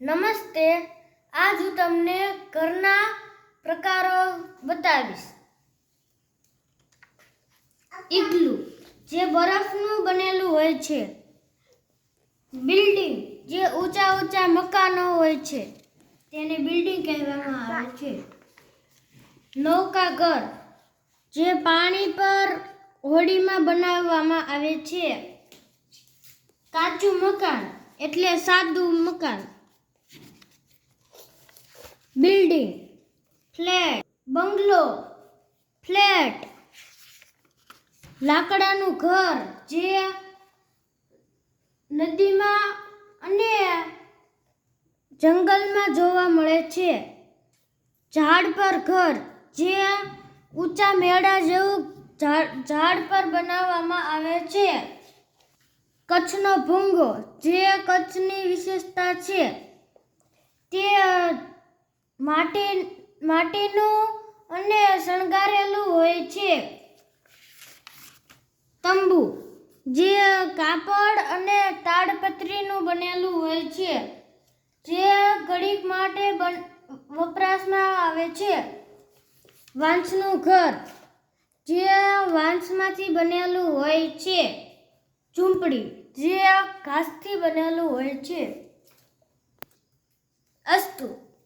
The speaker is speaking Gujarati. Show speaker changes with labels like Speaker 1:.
Speaker 1: નમસ્તે, આજ હું તમને ઘરના પ્રકારો બતાવીશ. ઇગ્લુ જે બરફનું બનેલું હોય છે. બિલ્ડિંગ જે ઊંચા મકાનો હોય છે તેને બિલ્ડિંગ કહેવામાં આવે છે. નૌકાઘર જે પાણી પર હોડીમાં બનાવવામાં આવે છે. કાચું મકાન એટલે સાદું મકાન. બિલ્ડિંગ, ફ્લેટ, બંગલો, ફ્લેટ. લાકડાનું ઘર જે નદીમાં અને જંગલમાં જોવા મળે છે. ઝાડ પર ઘર જે ઊંચા મેડા જેવું ઝાડ પર બનાવવામાં આવે છે. કચ્છનો ભૂંગો જે કચ્છની વિશેષતા છે. તે માટીનું અને શણગારેલું હોય છે. તંબુ જે કાપડ અને તાડપત્રીનું બનેલું હોય છે, જે ઘડીક માટે વપરાશમાં આવે છે. વાંસનું ઘર જે વાંસમાંથી બનેલું હોય છે. ઝૂંપડી જે ઘાસથી બનેલું હોય છે. અસ્તુ.